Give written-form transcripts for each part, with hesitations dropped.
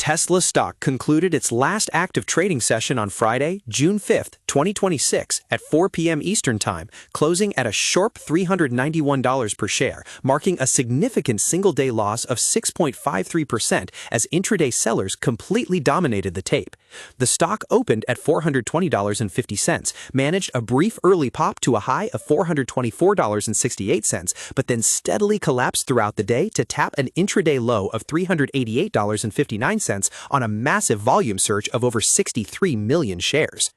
Tesla stock concluded its last active trading session on Friday, June 5, 2026, at 4 p.m. Eastern Time, closing at a sharp $391 per share, marking a significant single-day loss of 6.53% as intraday sellers completely dominated the tape. The stock opened at $420.50, managed a brief early pop to a high of $424.68, but then steadily collapsed throughout the day to tap an intraday low of $388.59 on a massive volume surge of over 63 million shares.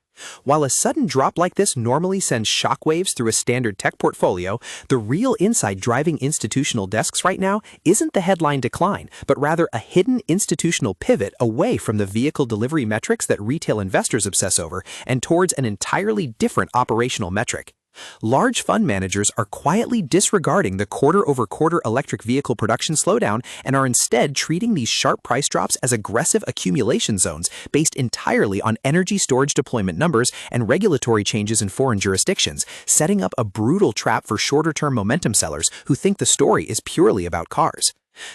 While a sudden drop like this normally sends shockwaves through a standard tech portfolio, the real insight driving institutional desks right now isn't the headline decline, but rather a hidden institutional pivot away from the vehicle delivery metrics that retail investors obsess over and towards an entirely different operational metric. Large fund managers are quietly disregarding the quarter-over-quarter electric vehicle production slowdown and are instead treating these sharp price drops as aggressive accumulation zones based entirely on energy storage deployment numbers and regulatory changes in foreign jurisdictions, setting up a brutal trap for shorter-term momentum sellers who think the story is purely about cars.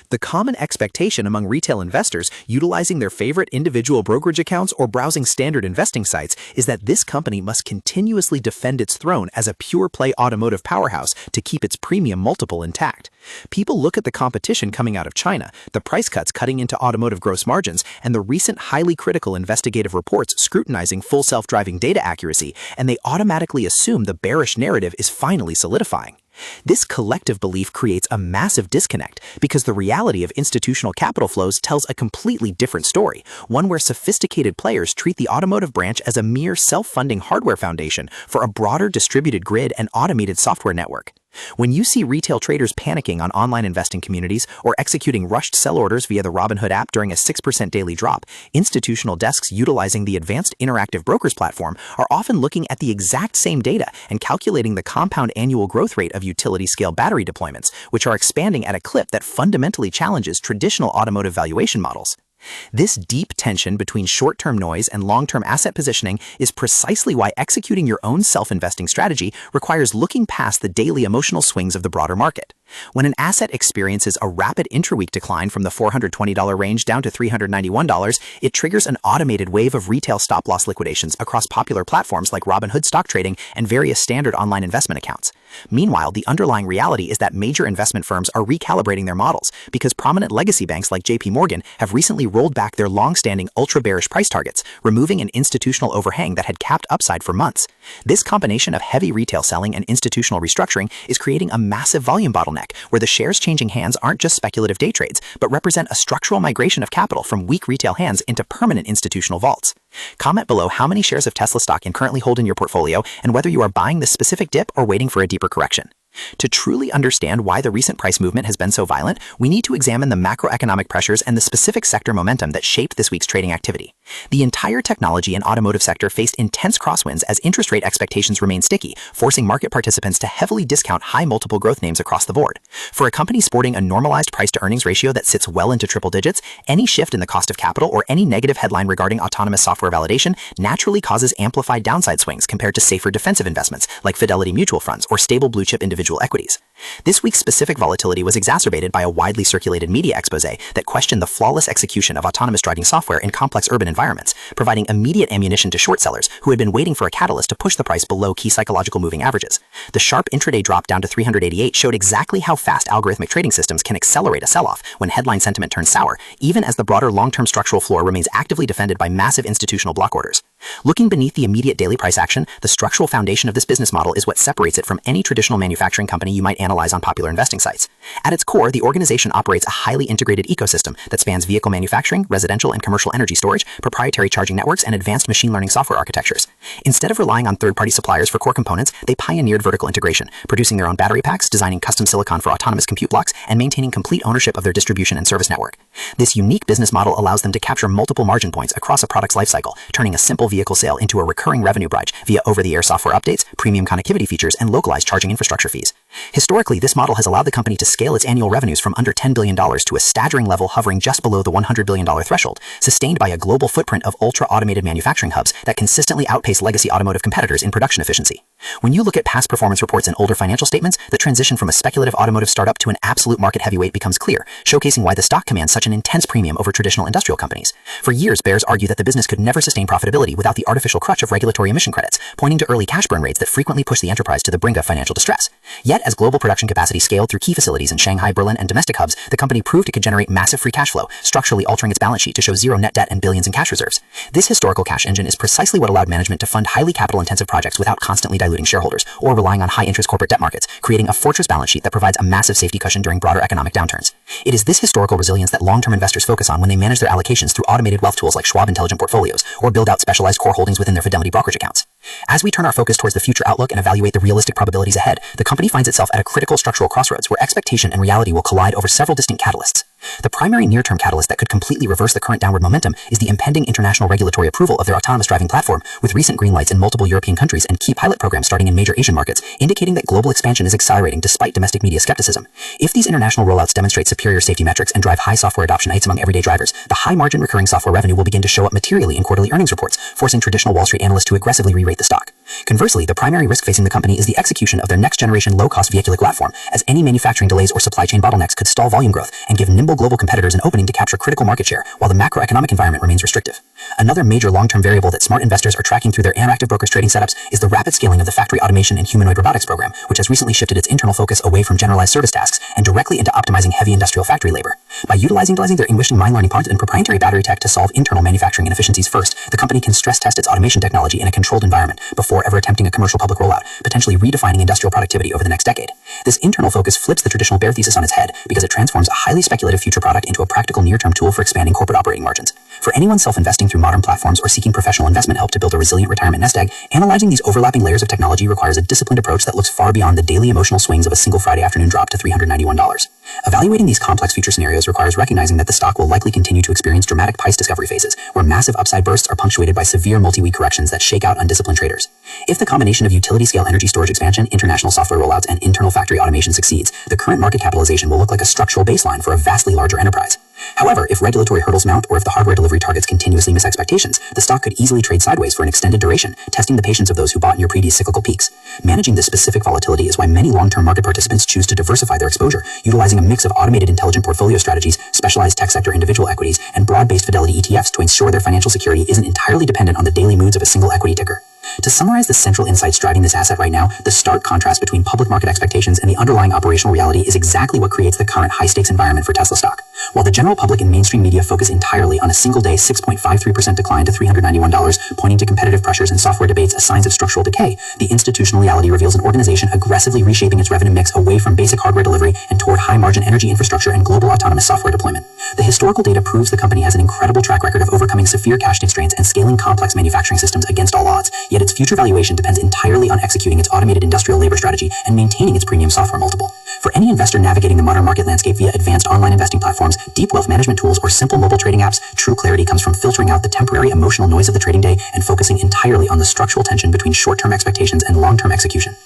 The common expectation among retail investors utilizing their favorite individual brokerage accounts or browsing standard investing sites is that this company must continuously defend its throne as a pure-play automotive powerhouse to keep its premium multiple intact. People look at the competition coming out of China, the price cuts cutting into automotive gross margins, and the recent highly critical investigative reports scrutinizing full self-driving data accuracy, and they automatically assume the bearish narrative is finally solidifying. This collective belief creates a massive disconnect because the reality of institutional capital flows tells a completely different story, one where sophisticated players treat the automotive branch as a mere self-funding hardware foundation for a broader distributed grid and automated software network. When you see retail traders panicking on online investing communities or executing rushed sell orders via the Robinhood app during a 6% daily drop, institutional desks utilizing the advanced interactive brokers platform are often looking at the exact same data and calculating the compound annual growth rate of utility-scale battery deployments, which are expanding at a clip that fundamentally challenges traditional automotive valuation models. This deep tension between short-term noise and long-term asset positioning is precisely why executing your own self-investing strategy requires looking past the daily emotional swings of the broader market. When an asset experiences a rapid intra-week decline from the $420 range down to $391, it triggers an automated wave of retail stop-loss liquidations across popular platforms like Robinhood stock trading and various standard online investment accounts. Meanwhile, the underlying reality is that major investment firms are recalibrating their models because prominent legacy banks like JP Morgan have recently rolled back their long-standing ultra-bearish price targets, removing an institutional overhang that had capped upside for months. This combination of heavy retail selling and institutional restructuring is creating a massive volume bottleneck where the shares changing hands aren't just speculative day trades, but represent a structural migration of capital from weak retail hands into permanent institutional vaults. Comment below how many shares of Tesla stock you currently hold in your portfolio and whether you are buying this specific dip or waiting for a deeper correction. To truly understand why the recent price movement has been so violent, we need to examine the macroeconomic pressures and the specific sector momentum that shaped this week's trading activity. The entire technology and automotive sector faced intense crosswinds as interest rate expectations remained sticky, forcing market participants to heavily discount high multiple growth names across the board. For a company sporting a normalized price-to-earnings ratio that sits well into triple digits, any shift in the cost of capital or any negative headline regarding autonomous software validation naturally causes amplified downside swings compared to safer defensive investments like Fidelity mutual funds or stable blue-chip individual equities. This week's specific volatility was exacerbated by a widely circulated media expose that questioned the flawless execution of autonomous driving software in complex urban environments, providing immediate ammunition to short sellers who had been waiting for a catalyst to push the price below key psychological moving averages. The sharp intraday drop down to $388 showed exactly how fast algorithmic trading systems can accelerate a sell-off when headline sentiment turns sour, even as the broader long-term structural floor remains actively defended by massive institutional block orders. Looking beneath the immediate daily price action, the structural foundation of this business model is what separates it from any traditional manufacturing company you might analyze on popular investing sites. At its core, the organization operates a highly integrated ecosystem that spans vehicle manufacturing, residential and commercial energy storage, proprietary charging networks, and advanced machine learning software architectures. Instead of relying on third-party suppliers for core components, they pioneered vertical integration, producing their own battery packs, designing custom silicon for autonomous compute blocks, and maintaining complete ownership of their distribution and service network. This unique business model allows them to capture multiple margin points across a product's lifecycle, turning a simple vehicle sale into a recurring revenue bridge via over-the-air software updates, premium connectivity features, and localized charging infrastructure fees. Historically, this model has allowed the company to scale its annual revenues from under $10 billion to a staggering level hovering just below the $100 billion threshold, sustained by a global footprint of ultra-automated manufacturing hubs that consistently outpace legacy automotive competitors in production efficiency. When you look at past performance reports and older financial statements, the transition from a speculative automotive startup to an absolute market heavyweight becomes clear, showcasing why the stock commands such an intense premium over traditional industrial companies. For years, bears argue that the business could never sustain profitability without the artificial crutch of regulatory emission credits, pointing to early cash burn rates that frequently push the enterprise to the brink of financial distress. Yet, as global production capacity scaled through key facilities in Shanghai, Berlin, and domestic hubs, the company proved it could generate massive free cash flow, structurally altering its balance sheet to show zero net debt and billions in cash reserves. This historical cash engine is precisely what allowed management to fund highly capital-intensive projects without constantly diluting shareholders or relying on high-interest corporate debt markets, creating a fortress balance sheet that provides a massive safety cushion during broader economic downturns. It is this historical resilience that long-term investors focus on when they manage their allocations through automated wealth tools like Schwab Intelligent Portfolios or build out specialized core holdings within their Fidelity brokerage accounts. As we turn our focus towards the future outlook and evaluate the realistic probabilities ahead, the company finds itself at a critical structural crossroads where expectation and reality will collide over several distinct catalysts. The primary near-term catalyst that could completely reverse the current downward momentum is the impending international regulatory approval of their autonomous driving platform, with recent green lights in multiple European countries and key pilot programs starting in major Asian markets, indicating that global expansion is accelerating despite domestic media skepticism. If these international rollouts demonstrate superior safety metrics and drive high software adoption rates among everyday drivers, the high-margin recurring software revenue will begin to show up materially in quarterly earnings reports, forcing traditional Wall Street analysts to aggressively re-rate the stock. Conversely, the primary risk facing the company is the execution of their next-generation low-cost vehicular platform, as any manufacturing delays or supply chain bottlenecks could stall volume growth and give nimble global competitors an opening to capture critical market share while the macroeconomic environment remains restrictive. Another major long-term variable that smart investors are tracking through their interactive brokers trading setups is the rapid scaling of the factory automation and humanoid robotics program, which has recently shifted its internal focus away from generalized service tasks and directly into optimizing heavy industrial factory labor. By utilizing their English and mind learning parts and proprietary battery tech to solve internal manufacturing inefficiencies first, the company can stress test its automation technology in a controlled environment before ever attempting a commercial public rollout, potentially redefining industrial productivity over the next decade. This internal focus flips the traditional bear thesis on its head because it transforms a highly speculative future product into a practical near-term tool for expanding corporate operating margins. For anyone self-investing through modern platforms or seeking professional investment help to build a resilient retirement nest egg, analyzing these overlapping layers of technology requires a disciplined approach that looks far beyond the daily emotional swings of a single Friday afternoon drop to $391. Evaluating these complex future scenarios requires recognizing that the stock will likely continue to experience dramatic price discovery phases, where massive upside bursts are punctuated by severe multi-week corrections that shake out undisciplined traders. If the combination of utility-scale energy storage expansion, international software rollouts, and internal factory automation succeeds, the current market capitalization will look like a structural baseline for a vastly larger enterprise. However, if regulatory hurdles mount or if the hardware delivery targets continuously miss expectations, the stock could easily trade sideways for an extended duration, testing the patience of those who bought near previous cyclical peaks. Managing this specific volatility is why many long-term market participants choose to diversify their exposure, utilizing a mix of automated intelligent portfolio strategies, specialized tech sector individual equities, and broad-based Fidelity ETFs to ensure their financial security isn't entirely dependent on the daily moods of a single equity ticker. To summarize the central insights driving this asset right now, the stark contrast between public market expectations and the underlying operational reality is exactly what creates the current high-stakes environment for Tesla stock. While the general public and mainstream media focus entirely on a single-day 6.53% decline to $391, pointing to competitive pressures and software debates as signs of structural decay, the institutional reality reveals an organization aggressively reshaping its revenue mix away from basic hardware delivery and toward high-margin energy infrastructure and global autonomous software deployment. The historical data proves the company has an incredible track record of overcoming severe cash constraints and scaling complex manufacturing systems against all odds, yet its future valuation depends entirely on executing its automated industrial labor strategy and maintaining its premium software multiple. For any investor navigating the modern market landscape via advanced online investing platforms, deep wealth management tools, or simple mobile trading apps, true clarity comes from filtering out the temporary emotional noise of the trading day and focusing entirely on the structural tension between short-term expectations and long-term execution.